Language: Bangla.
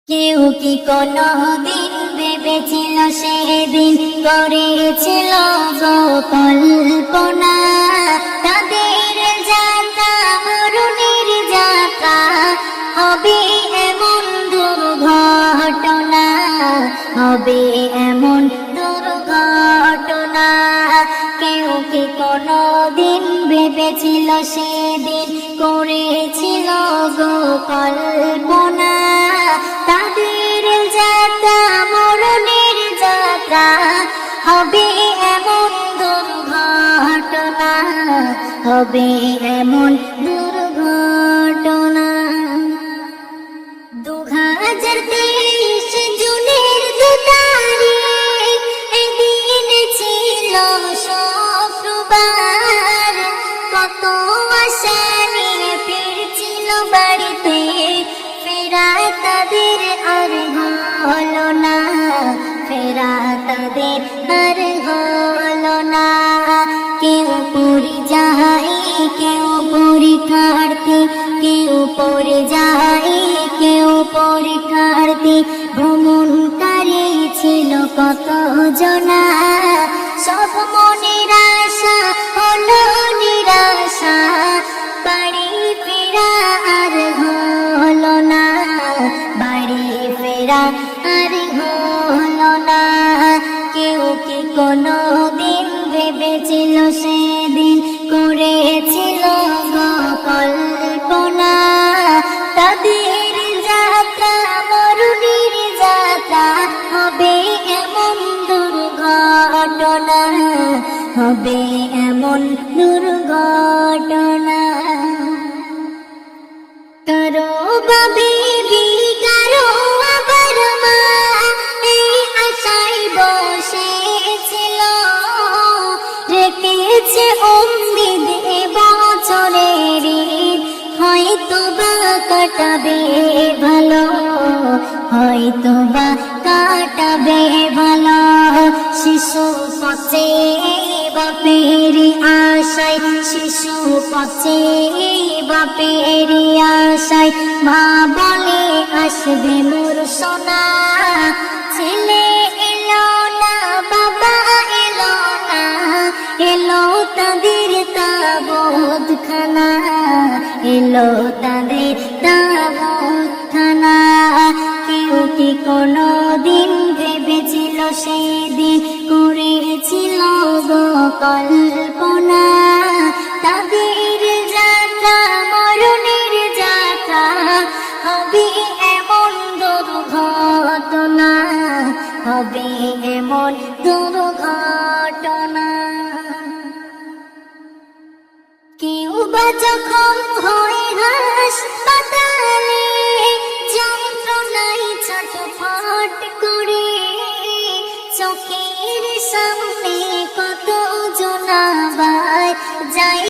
কেউ কি কোনো দিন ভেবেছিল সেদিন করেছিল গো কল্পনা তাদের যাত্রা মরণের যাত্রা হবে এমন দুর্ঘটনা হবে এমন দুর্ঘটনা কেউ কি কোনো দিন ভেবেছিল সেদিন করেছিল গো কল্পনা তাদের যাত্রা মরণের যাত্রা হবে এমন দুর্ঘটনা হবে এমন দুর্ঘটনা 2023 জুনের 2 তারিখ এদিন ছিল শুক্রবার কত আশা নিয়ে ফিরছিল বাড়িতে ফেরা তাদের আর হলো না ফেরা তাদের আর হলো না কেউ পড়ে যায় কেউ পরীক্ষার্থী কেউ পড়ে যায় কেউ পরীক্ষার্থী ভ্রমণকারী ছিল কত জনা সব মনের আশা হলো নিরাশা বাড়ি ফেরা আর হলো না বাড়ি ফেরা আর হলো না কেউ কি কোনো দিন ভেবেছিল সেদিন করেছিল গো কল্পনা তাদের যাত্রা মরণের যাত্রা হবে এমন দুর্ঘটনা হবে এমন দুর্ঘটনা কারো বেবি কারো আবার মা এই আশায় বসেছিল রেখেছে উম্মিদ বছরের ঈদ হয়তো বা কাটাবে ভালো হয়তো বা কাটাবে ভালো শিশু পচে বাপের আশায় শিশু পচে বাপের আশায় মা বলে আসবে মোর সোনা ছেলে এলো না বাবা এলো না এলো তাদের তাবুতখানা এলো তাদের তাবুতখানা কেউ কি কোনো দিন ভেবেছিল সেদিন করেছিল গো কল্পনা তাদের যাত্রা মরণের যাত্রা হবে এমন দুর্ঘটনা হবে এমন দুর্ঘটনা কেউ বা যখন হয় হাসপাতালে যন্ত্রণায় ছটফট করে চোখের সামনে কত জনাবার যায়